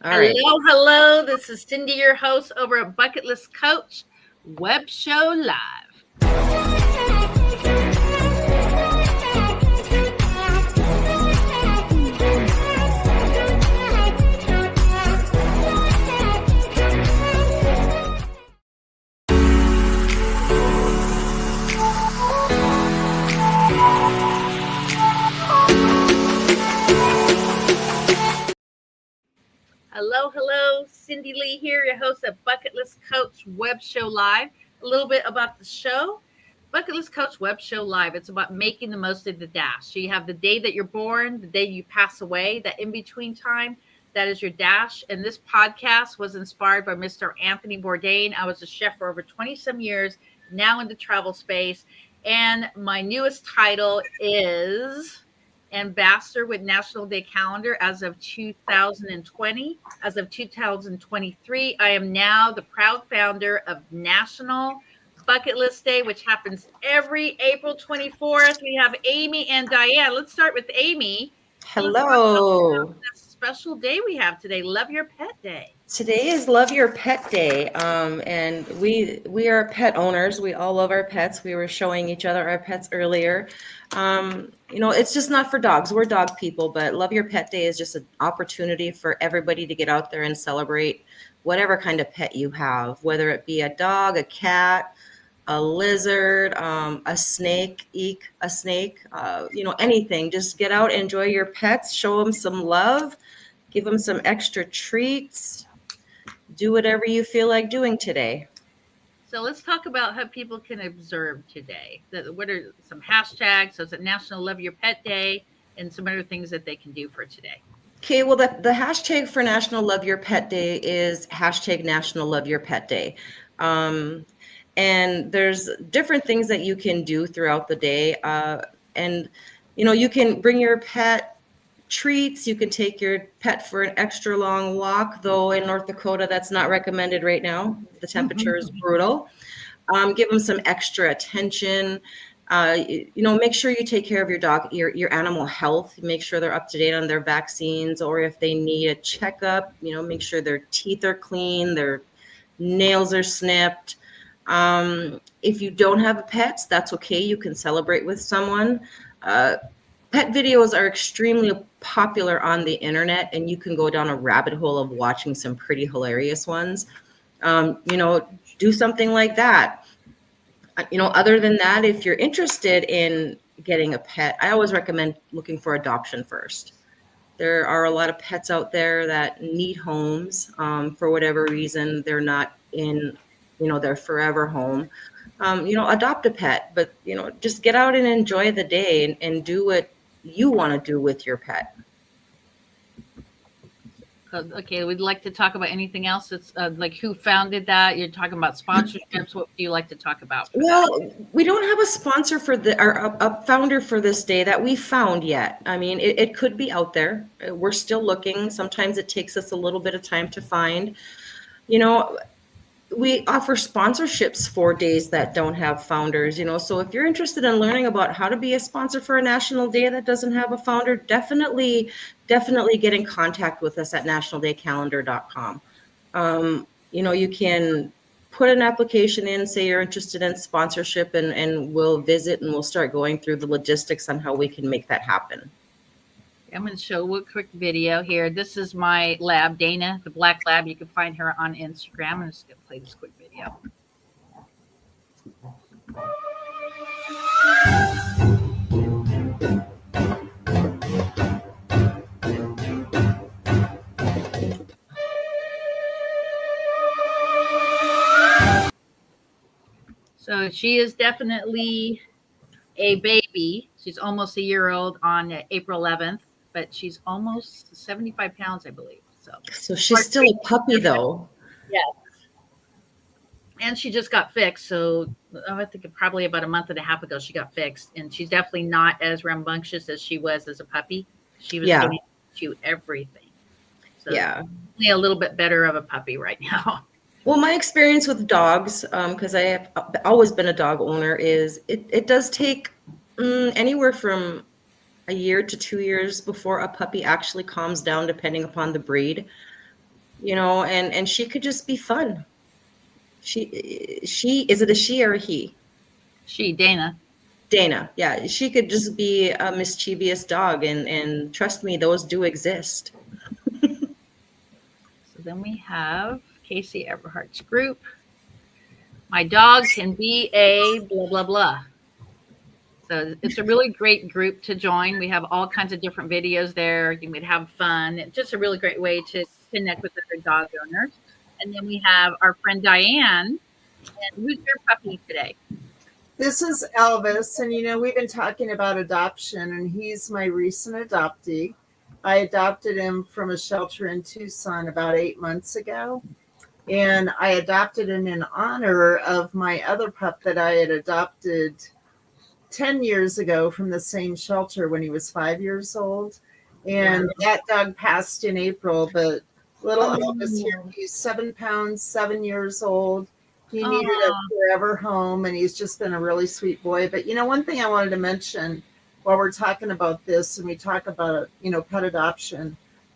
All right. Hello, hello. This is Cindy, your host over at Bucket List Coach Web Show Live. Hello, hello. Cindy Lee here, your host of Bucket List Coach Web Show Live. A little bit about the show. Bucket List Coach Web Show Live. It's about making the most of the dash. So you have the day that you're born, the day you pass away, that in between time, that is your dash. And this podcast was inspired by Mr. Anthony Bourdain. I was a chef for over 20 some years, now in the travel space. And my newest title is ambassador with National Day Calendar as of 2020. As of 2023, I am now the proud founder of National Bucket List Day, which happens every April 24th. We have Amy and Diane. Let's start with Amy. So let's talk Hello. about this special day we have today, Love Your Pet Day. Today is Love Your Pet Day, and we are pet owners. We all love our pets. We were showing each other our pets earlier. It's just not for dogs. We're dog people, but Love Your Pet Day is just an opportunity for everybody to get out there and celebrate whatever kind of pet you have, whether it be a dog, a cat, a lizard, a snake, anything. Just get out, enjoy your pets, show them some love, give them some extra treats. Do whatever you feel like doing today. So let's talk about how people can observe today. What are some hashtags? So is it National Love Your Pet Day and some other things that they can do for today? Okay, well, the hashtag for National Love Your Pet Day is hashtag National Love Your Pet Day. And there's different things that you can do throughout the day. You can bring your pet treats. You can take your pet for an extra long walk, though in North Dakota, that's not recommended right now. The temperature is brutal. Give them some extra attention. Make sure you take care of your dog, your animal health. Make sure they're up to date on their vaccines, or if they need a checkup, make sure their teeth are clean, their nails are snipped. If you don't have pets, that's okay. You can celebrate with someone. Pet videos are extremely popular on the internet, and you can go down a rabbit hole of watching some pretty hilarious ones. Do something like that. Other than that, if you're interested in getting a pet, I always recommend looking for adoption first. There are a lot of pets out there that need homes. For whatever reason, they're not in, their forever home. Adopt a pet, but, just get out and enjoy the day and do what you want to do with your pet. Okay, we'd like to talk about anything else. That's like who founded that. You're talking about sponsorships. What do you like to talk about? Well, we don't have a sponsor for a founder for this day that we found yet. I mean, it could be out there. We're still looking. Sometimes it takes us a little bit of time to find. We offer sponsorships for days that don't have founders, so if you're interested in learning about how to be a sponsor for a national day that doesn't have a founder, definitely get in contact with us at nationaldaycalendar.com. You can put an application in, say you're interested in sponsorship, and we'll visit and we'll start going through the logistics on how we can make that happen. I'm going to show a quick video here. This is my lab, Dana, the black lab. You can find her on Instagram. I'm just going to play this quick video. So she is definitely a baby. She's almost a year old on April 11th, but she's almost 75 pounds, I believe. So she's still a puppy, though. Yes. And she just got fixed. So I think probably about a month and a half ago, she got fixed. And she's definitely not as rambunctious as she was as a puppy. She was getting to everything. So yeah, a little bit better of a puppy right now. Well, my experience with dogs, because I have always been a dog owner, is it does take anywhere from a year to 2 years before a puppy actually calms down, depending upon the breed. and she could just be fun. Is it a she or a he? She, Dana. Dana. Yeah, she could just be a mischievous dog, and trust me, those do exist. So then we have Casey Everhart's group. My dog can be a blah, blah, blah. So it's a really great group to join. We have all kinds of different videos there. You can have fun. It's just a really great way to connect with other dog owners. And then we have our friend Diane. And who's your puppy today? This is Elvis, and we've been talking about adoption, and he's my recent adoptee. I adopted him from a shelter in Tucson about 8 months ago, and I adopted him in honor of my other pup that I had adopted 10 years ago from the same shelter when he was 5 years old. And that dog passed in April, but little Elvis here, he's 7 pounds, 7 years old. He needed a forever home, and he's just been a really sweet boy. But, one thing I wanted to mention while we're talking about this and we talk about, pet adoption,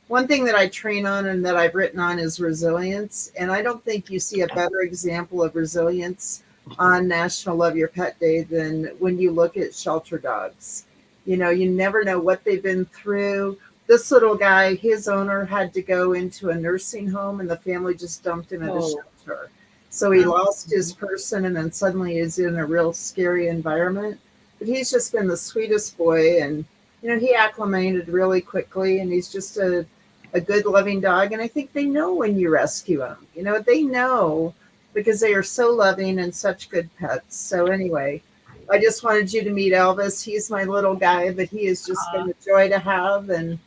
one thing that I train on and that I've written on is resilience. And I don't think you see a better example of resilience on National Love Your Pet Day than when you look at shelter dogs. You never know what they've been through. This little guy, his owner had to go into a nursing home, and the family just dumped him at a shelter. So he lost his person, and then suddenly is in a real scary environment. But he's just been the sweetest boy, and he acclimated really quickly, and he's just a good, loving dog. And I think they know when you rescue him. They know because they are so loving and such good pets. So anyway, I just wanted you to meet Elvis. He's my little guy, but he has just been a joy to have, and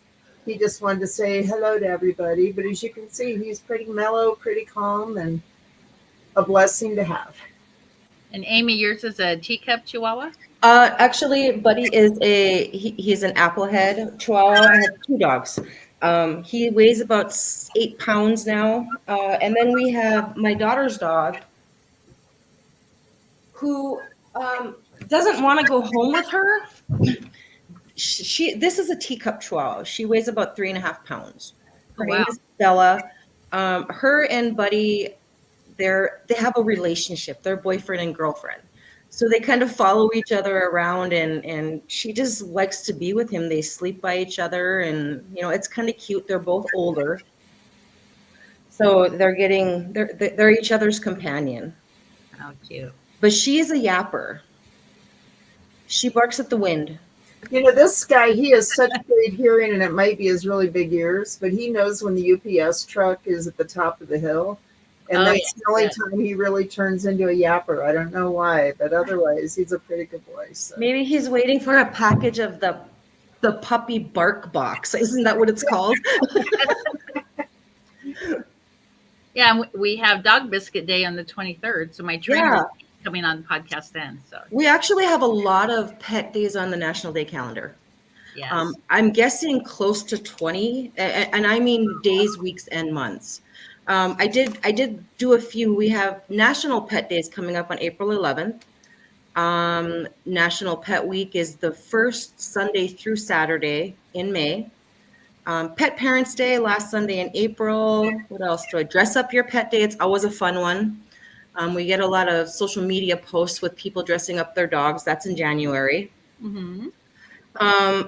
he just wanted to say hello to everybody. But as you can see, he's pretty mellow, pretty calm, and a blessing to have. And Amy, yours is a teacup Chihuahua? Actually, Buddy is he's an Applehead Chihuahua. I have 2 dogs. He weighs about 8 pounds now. And then we have my daughter's dog who doesn't want to go home with her. This is a teacup Chihuahua. She weighs about 3.5 pounds. Her name is Bella. Her and Buddy, they have a relationship. They're boyfriend and girlfriend. So they kind of follow each other around, and she just likes to be with him. They sleep by each other, and it's kind of cute. They're both older. So they're each other's companion. How cute. But she is a yapper. She barks at the wind. This guy, he has such great hearing, and it might be his really big ears, but he knows when the UPS truck is at the top of the hill. And that's the only time he really turns into a yapper. I don't know why, but otherwise he's a pretty good boy. So. Maybe he's waiting for a package of the puppy bark box. Isn't that what it's called? Yeah, we have Dog Biscuit Day on the 23rd. So my trainer is coming on the podcast then. So we actually have a lot of pet days on the National Day calendar. Yes. I'm guessing close to 20, and I mean days, weeks, and months. I did do a few. We have National Pet Days coming up on April 11th. National Pet Week is the first Sunday through Saturday in May. Pet Parents Day, last Sunday in April. What else do I? Dress Up Your Pet Day. It's always a fun one. We get a lot of social media posts with people dressing up their dogs. That's in January. Mm-hmm.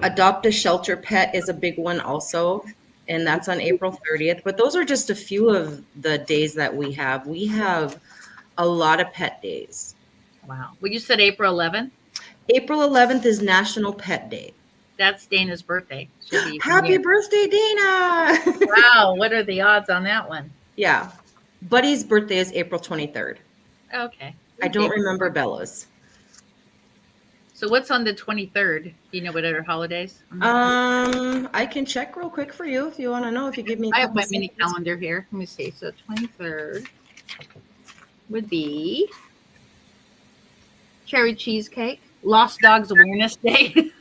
Adopt a Shelter Pet is a big one also. And that's on April 30th. But those are just a few of the days that we have. We have a lot of pet days. Wow. Well, you said April 11th? April 11th is National Pet Day. That's Dana's birthday. Happy birthday, Dana! Wow. What are the odds on that one? Yeah. Buddy's birthday is April 23rd. Okay. I don't remember Bella's. So what's on the 23rd? Do you know what other holidays? I can check real quick for you if you want to know. If you give me, I have my mini calendar here. Let me see. So 23rd would be cherry cheesecake, Lost Dogs Awareness Day.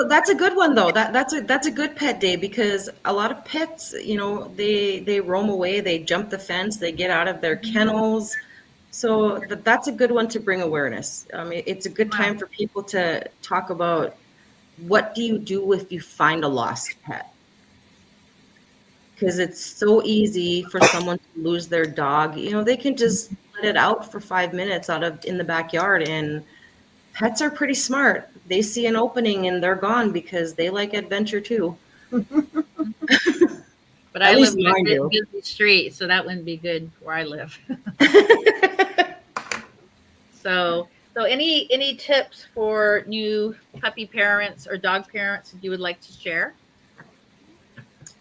That's a good one though. That's a good pet day because a lot of pets, they roam away, they jump the fence, they get out of their kennels. So that's a good one to bring awareness. It's a good time for people to talk about what do you do if you find a lost pet. because it's so easy for someone to lose their dog. They can just let it out for 5 minutes in the backyard, and pets are pretty smart. They see an opening and they're gone because they like adventure too. But At I least live on mine a do. busy street, so that wouldn't be good where I live. So any tips for new puppy parents or dog parents that you would like to share?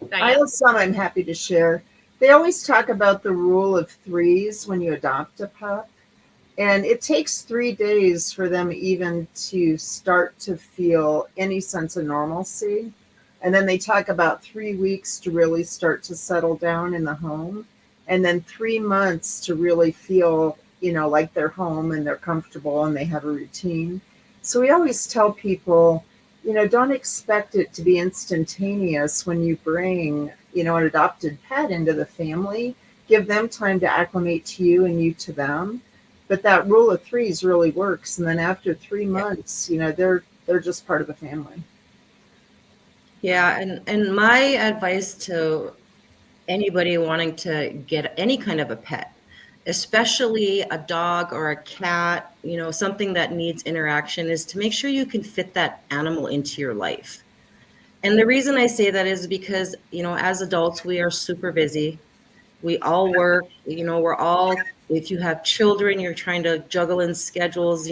I Diane? have some I'm happy to share. They always talk about the rule of threes when you adopt a pup. And it takes 3 days for them even to start to feel any sense of normalcy. And then they talk about 3 weeks to really start to settle down in the home. And then 3 months to really feel, like they're home and they're comfortable and they have a routine. So we always tell people, don't expect it to be instantaneous when you bring, an adopted pet into the family. Give them time to acclimate to you and you to them. But that rule of threes really works. And then after 3 months, they're just part of the family. Yeah, and my advice to anybody wanting to get any kind of a pet, especially a dog or a cat, something that needs interaction, is to make sure you can fit that animal into your life. And the reason I say that is because, as adults, we are super busy. We all work, if you have children, you're trying to juggle in schedules,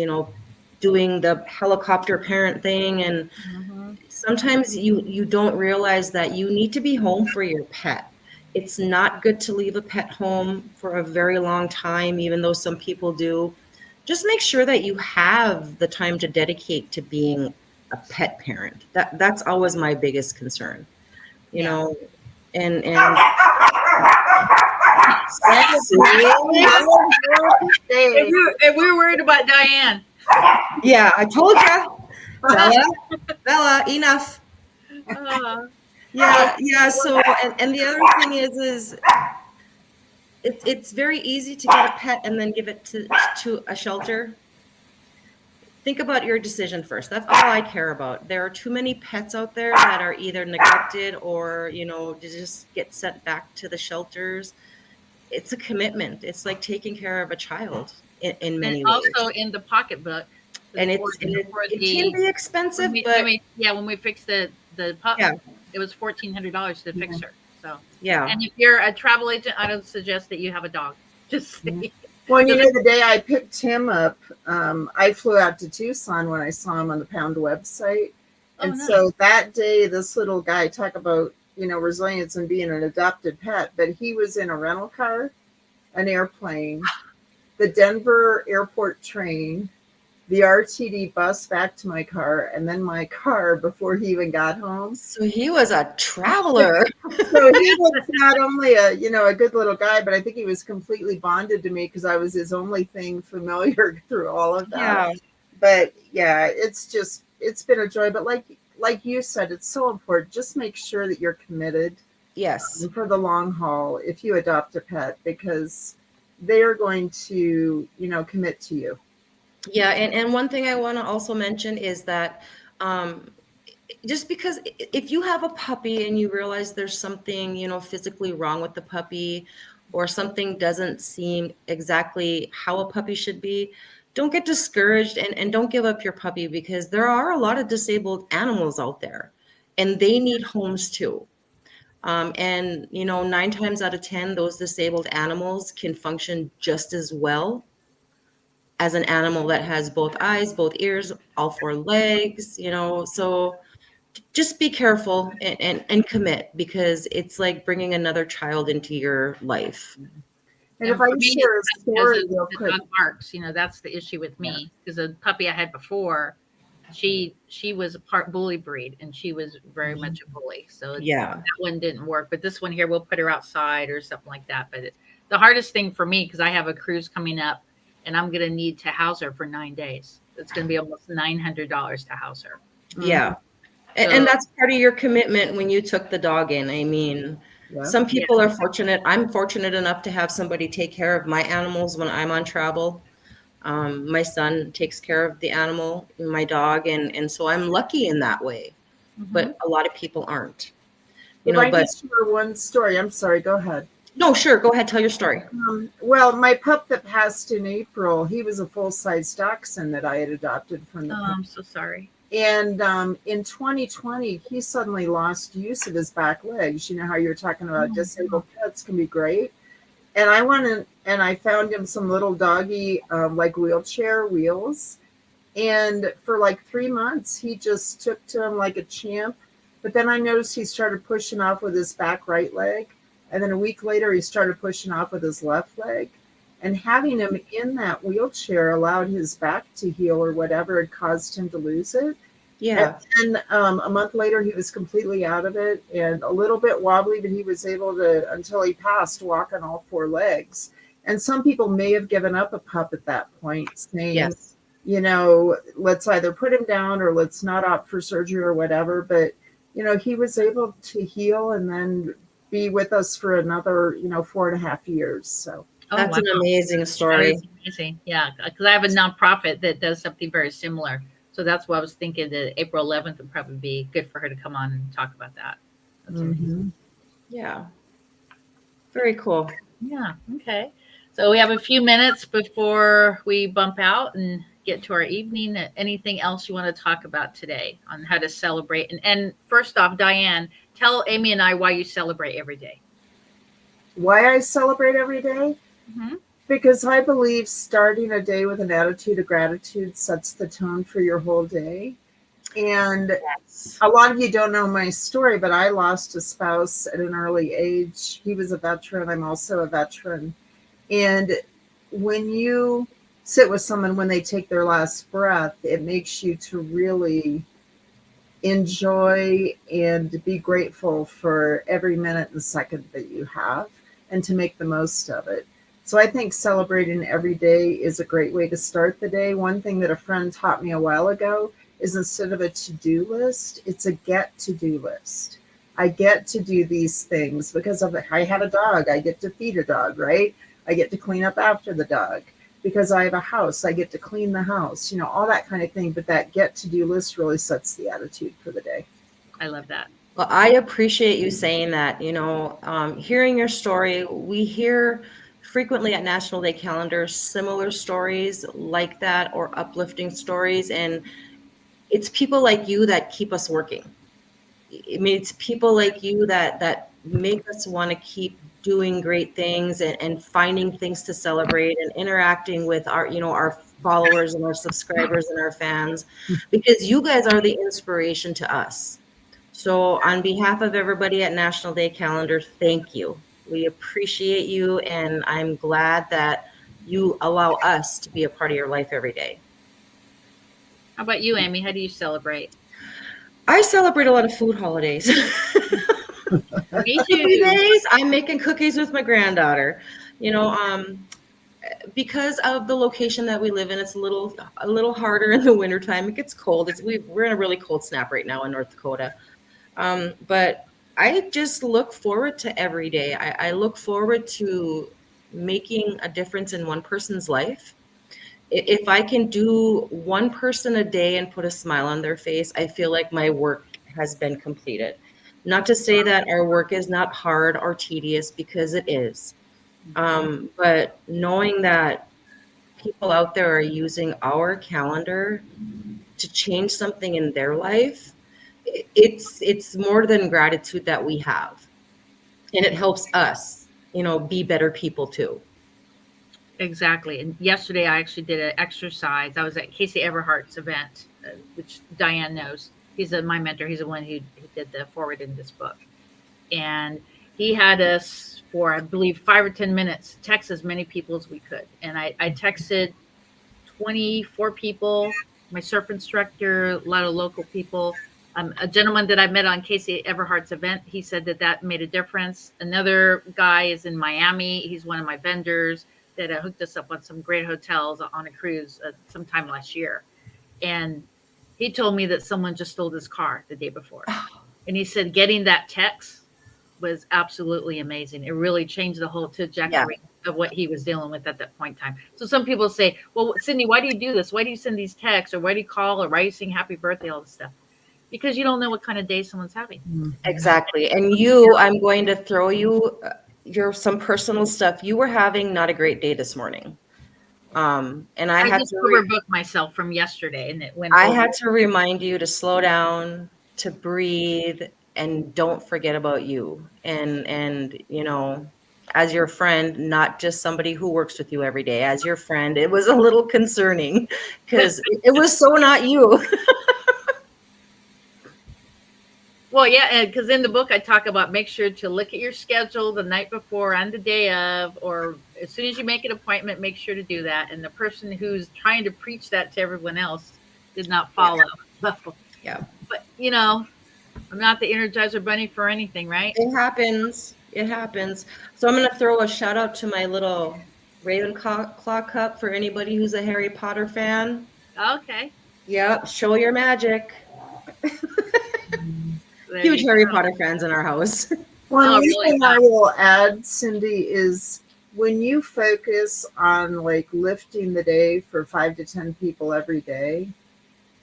doing the helicopter parent thing. And Mm-hmm. sometimes you don't realize that you need to be home for your pet. It's not good to leave a pet home for a very long time, even though some people do. Just make sure that you have the time to dedicate to being a pet parent. That's always my biggest concern, Yeah. And And we're worried about Diane. yeah, I told you, Bella, enough. Yeah. So, and the other thing is it's very easy to get a pet and then give it to a shelter. Think about your decision first. That's all I care about. There are too many pets out there that are either neglected or, to just get sent back to the shelters. It's a commitment. It's like taking care of a child in And many also ways. in the pocketbook. And it can be expensive, but when we fixed the pup, yeah, it was $1,400 to fix her. So yeah. and if you're a travel agent, I don't suggest that you have a dog. Just saying. Well, the day I picked him up, I flew out to Tucson when I saw him on the Pound website. And nice. So that day, this little guy, talk about, resilience and being an adopted pet, but he was in a rental car, an airplane, the Denver airport train, the RTD bus back to my car, and then my car before he even got home. So he was a traveler. So he was not only a good little guy, but I think he was completely bonded to me because I was his only thing familiar through all of that. Yeah. But yeah, it's been a joy. But like you said, it's so important. Just make sure that you're committed. Yes. For the long haul if you adopt a pet, because they are going to, commit to you. Yeah, and one thing I want to also mention is that just because if you have a puppy and you realize there's something, physically wrong with the puppy, or something doesn't seem exactly how a puppy should be, don't get discouraged and don't give up your puppy, because there are a lot of disabled animals out there and they need homes too. And 9 times out of 10, those disabled animals can function just as well as an animal that has both eyes, both ears, all 4 legs, so just be careful and commit, because it's like bringing another child into your life. And if I can share a story real quick. Dog barks, that's the issue with me, because the puppy I had before, she was a part bully breed, and she was very much a bully. So that one didn't work. But this one here, we'll put her outside or something like that. But the hardest thing for me, because I have a cruise coming up, and I'm going to need to house her for 9 days. It's going to be almost $900 to house her. Yeah. And that's part of your commitment when you took the dog in. I mean, some people are fortunate. I'm fortunate enough to have somebody take care of my animals when I'm on travel. My son takes care of the animal, my dog, and so I'm lucky in that way. But a lot of people aren't. Well, I but just share one story. I'm sorry. Go ahead. no, sure. Go ahead. Tell your story. Well, my pup that passed in April, he was a full-size dachshund that I had adopted from the Oh, I'm so sorry. And in 2020, he suddenly lost use of his back legs. You know how you're talking about disabled pets can be great. And I went in and I found him some little doggy, like wheelchair wheels. And for like 3 months, he just took to him like a champ. But then I noticed he started pushing off with his back right leg. And then a week later, he started pushing off with his left leg. And having him in that wheelchair allowed his back to heal or whatever had caused him to lose it. Yeah. And then a month later, he was completely out of it and a little bit wobbly, but he was able to, until he passed, walk on all four legs. And some people may have given up a pup at that point, saying, Yes. you know, let's either put him down or let's not opt for surgery or whatever. But, you know, he was able to heal and then be with us for another, 4.5 years. So That's an amazing That story. is amazing. Yeah, because I have a nonprofit that does something very similar. So that's why I was thinking that April 11th would probably be good for her to come on and talk about that. That's amazing. Yeah. Very cool. Yeah. Okay. So we have a few minutes before we bump out and get to our evening. Anything else you want to talk about today on how to celebrate? And first off, Diane, tell Amy and I why you celebrate every day. why I celebrate every day? Mm-hmm. Because I believe starting a day with an attitude of gratitude sets the tone for your whole day. And Yes. a lot of you don't know my story, but I lost a spouse at an early age. He was a veteran. I'm also a veteran. And when you sit with someone when they take their last breath, it makes you to really enjoy and be grateful for every minute and second that you have and to make the most of it. So I think celebrating every day is a great way to start the day. One thing that a friend taught me a while ago is instead of a to-do list, it's a get-to-do list. I get to do these things because I had a dog. I get to feed a dog, right? I get to clean up after the dog. Because I have a house, I get to clean the house, all that kind of thing. But that get-to-do list really sets the attitude for the day. I love that. Well, I appreciate you saying that. Hearing your story, we hear frequently at National Day calendars similar stories like that or uplifting stories. And it's people like you that keep us working. I mean, it's people like you that make us want to keep doing great things and finding things to celebrate and interacting with our followers and our subscribers and our fans, because you guys are the inspiration to us. So on behalf of everybody at National Day Calendar, thank you. We appreciate you, and I'm glad that you allow us to be a part of your life every day. How about you, Amy? How do you celebrate? I celebrate a lot of food holidays. Me Cookie too. days, I'm making cookies with my granddaughter. Because of the location that we live in, it's a little harder in the wintertime. It gets cold. We're in a really cold snap right now in North Dakota. But I just look forward to every day. I look forward to making a difference in one person's life. If I can do one person a day and put a smile on their face, I feel like my work has been completed. Not to say that our work is not hard or tedious, because it is. But knowing that people out there are using our calendar to change something in their life, it's more than gratitude that we have. And it helps us, be better people too. Exactly. And yesterday I actually did an exercise. I was at Casey Everhart's event, which Diane knows. He's my mentor. He's the one who did the forward in this book. And he had us for, I believe, 5 or 10 minutes, text as many people as we could. And I texted 24 people, my surf instructor, a lot of local people. A gentleman that I met on Casey Everhart's event, he said that made a difference. Another guy is in Miami. He's one of my vendors that hooked us up on some great hotels on a cruise sometime last year. And he told me that someone just stole his car the day before. And he said getting that text was absolutely amazing. It really changed the whole trajectory of what he was dealing with at that point in time. So some people say, well, Cindy, why do you do this? Why do you send these texts? Or why do you call? Or why do you sing happy birthday? All this stuff. because you don't know what kind of day someone's having. Exactly. And I'm going to throw you some personal stuff. You were having not a great day this morning. And I just overbooked myself from yesterday, and it went I over. had to remind you to slow down, to breathe, and don't forget about you. And as your friend, not just somebody who works with you every day, as your friend, it was a little concerning because it was so not you. Well, yeah, because in the book I talk about make sure to look at your schedule the night before and the day of, or as soon as you make an appointment, make sure to do that. And the person who's trying to preach that to everyone else did not follow. Yeah. But I'm not the Energizer Bunny for anything, right? It happens. It happens. So I'm going to throw a shout out to my little Ravenclaw cup for anybody who's a Harry Potter fan. Okay. Yep. Show your magic. Huge Harry Potter fans in our house. One thing I will add, Cindy, is when you focus on like lifting the day for 5 to 10 people every day,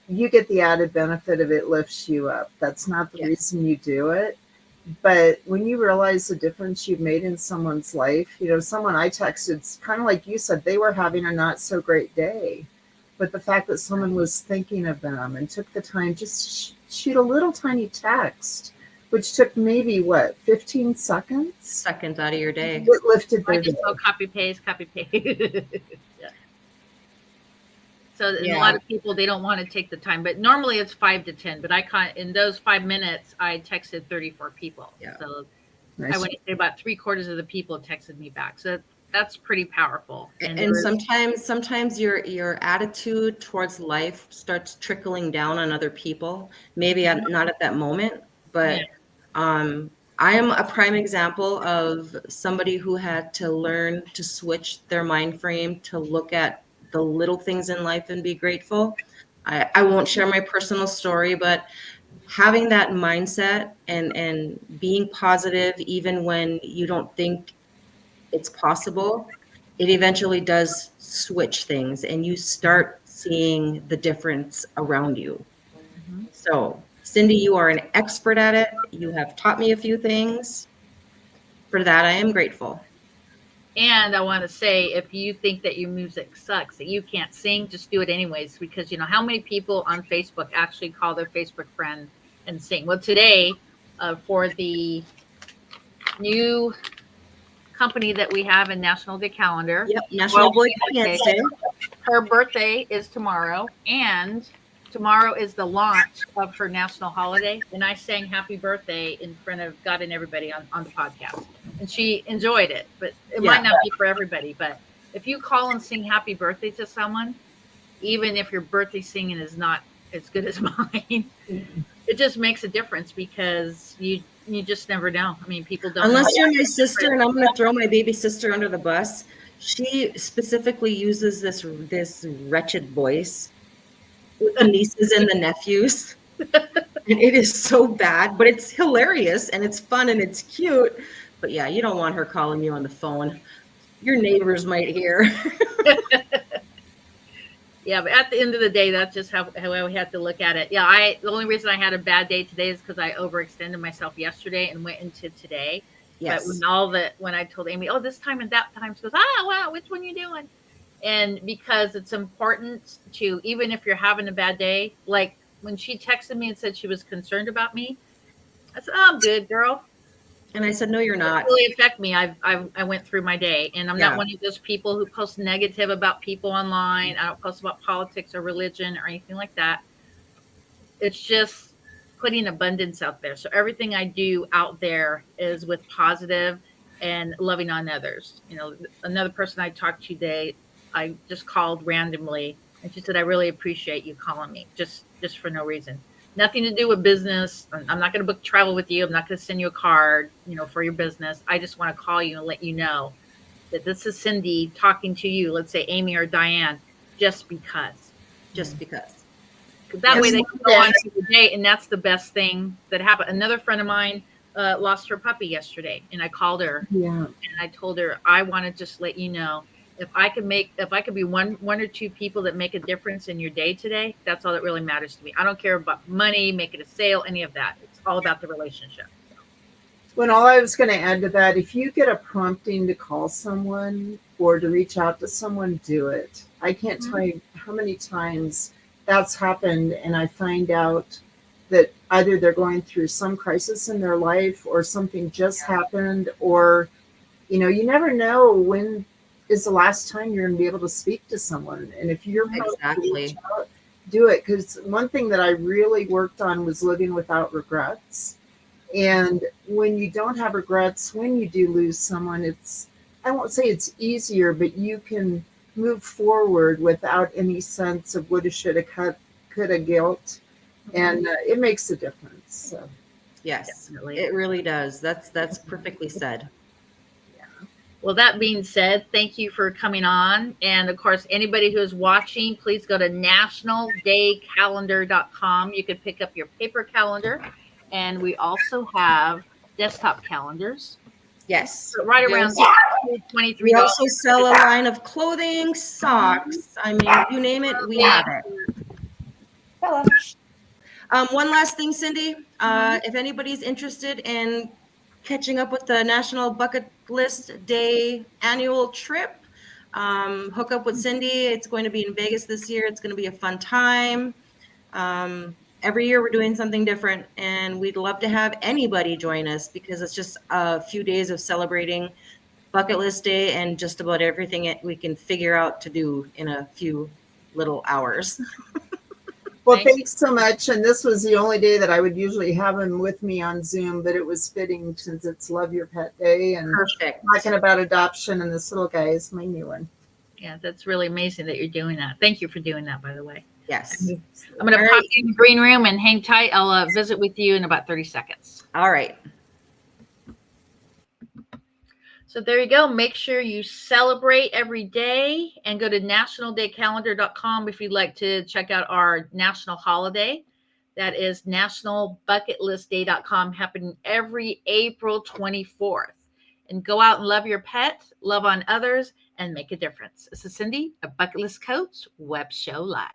you get the added benefit of it lifts you up. That's not the reason you do it. But when you realize the difference you've made in someone's life, someone I texted, kind of like you said, they were having a not so great day. But the fact that someone was thinking of them and took the time just shoot a little tiny text, which took maybe 15 seconds? Seconds out of your day. It lifted their day. Copy paste. Yeah. So a lot of people, they don't want to take the time, but normally it's 5 to 10. But in those 5 minutes, I texted 34 people. Yeah. So nice. I would say about 3/4 of the people texted me back. So that's pretty powerful. And sometimes your attitude towards life starts trickling down on other people. Maybe not at that moment, but I am a prime example of somebody who had to learn to switch their mind frame to look at the little things in life and be grateful. I won't share my personal story, but having that mindset and being positive even when you don't think it's possible, it eventually does switch things and you start seeing the difference around you. Mm-hmm. So Cindy, you are an expert at it. You have taught me a few things. For that, I am grateful. And I want to say, if you think that your music sucks, that you can't sing, just do it anyways. Because how many people on Facebook actually call their Facebook friend and sing? Well, today, for the new company that we have in National Day Calendar. Yep, National Boy Dance Day. Her birthday is tomorrow, and tomorrow is the launch of her national holiday. And I sang happy birthday in front of God and everybody on the podcast. And she enjoyed it, but it might not be for everybody. But if you call and sing happy birthday to someone, even if your birthday singing is not as good as mine, it just makes a difference because you just never know. I mean, people don't. Unless you're my sister, and I'm going to throw my baby sister under the bus. She specifically uses this wretched voice with the nieces and the nephews. And it is so bad, but it's hilarious and it's fun and it's cute. But yeah, you don't want her calling you on the phone. Your neighbors might hear. Yeah, but at the end of the day, that's just how we have to look at it. Yeah, the only reason I had a bad day today is because I overextended myself yesterday and went into today. Yes. But when I told Amy, this time and that time, she goes, wow, which one you doing? And because it's important to, even if you're having a bad day, like when she texted me and said she was concerned about me, I said, I'm good, girl. And I said, no, you're not. It really affect me. I went through my day, and I'm not one of those people who post negative about people online. I don't post about politics or religion or anything like that. It's just putting abundance out there. So everything I do out there is with positive and loving on others. Another person I talked to today, I just called randomly, and she said, I really appreciate you calling me just for no reason. Nothing to do with business. I'm not going to book travel with you. I'm not going to send you a card, for your business. I just want to call you and let you know that this is Cindy talking to you. Let's say Amy or Diane, just because. Just because. That way they can go on to the day, and that's the best thing that happened. Another friend of mine lost her puppy yesterday, and I called her. Yeah. And I told her, I want to just let you know If I could be one or two people that make a difference in your day today, that's all that really matters to me. I don't care about money, making a sale, any of that. It's all about the relationship. When all I was going to add to that, if you get a prompting to call someone or to reach out to someone, do it. I can't tell you how many times that's happened, and I find out that either they're going through some crisis in their life or something just happened, or you never know when is the last time you're going to be able to speak to someone. And if you're Exactly. out, do it. Because one thing that I really worked on was living without regrets. And when you don't have regrets, when you do lose someone, I won't say it's easier, but you can move forward without any sense of woulda, shoulda, coulda guilt. And it makes a difference. So. Yes, Definitely. it really does. That's perfectly said. Well, that being said, thank you for coming on. And of course, anybody who is watching, please go to nationaldaycalendar.com. You can pick up your paper calendar. And we also have desktop calendars. Yes. Right around $23. We also sell a line of clothing, socks. I mean, you name it, we have it. Hello. One last thing, Cindy. If anybody's interested in catching up with the National Bucket List Day annual trip, hook up with Cindy. It's going to be in Vegas this year. It's going to be a fun time. Every year we're doing something different, and we'd love to have anybody join us because it's just a few days of celebrating Bucket List Day and just about everything we can figure out to do in a few little hours. Well, thanks so much. And this was the only day that I would usually have him with me on Zoom, but it was fitting since it's Love Your Pet Day and Perfect. talking about adoption, and this little guy is my new one. Yeah, that's really amazing that you're doing that. Thank you for doing that, by the way. Yes. I'm going to pop in the green room and hang tight. I'll visit with you in about 30 seconds. All right. So there you go. Make sure you celebrate every day and go to nationaldaycalendar.com if you'd like to check out our national holiday. That is nationalbucketlistday.com, happening every April 24th. And go out and love your pet, love on others, and make a difference. This is Cindy, a Bucket List Coach, Web Show Live.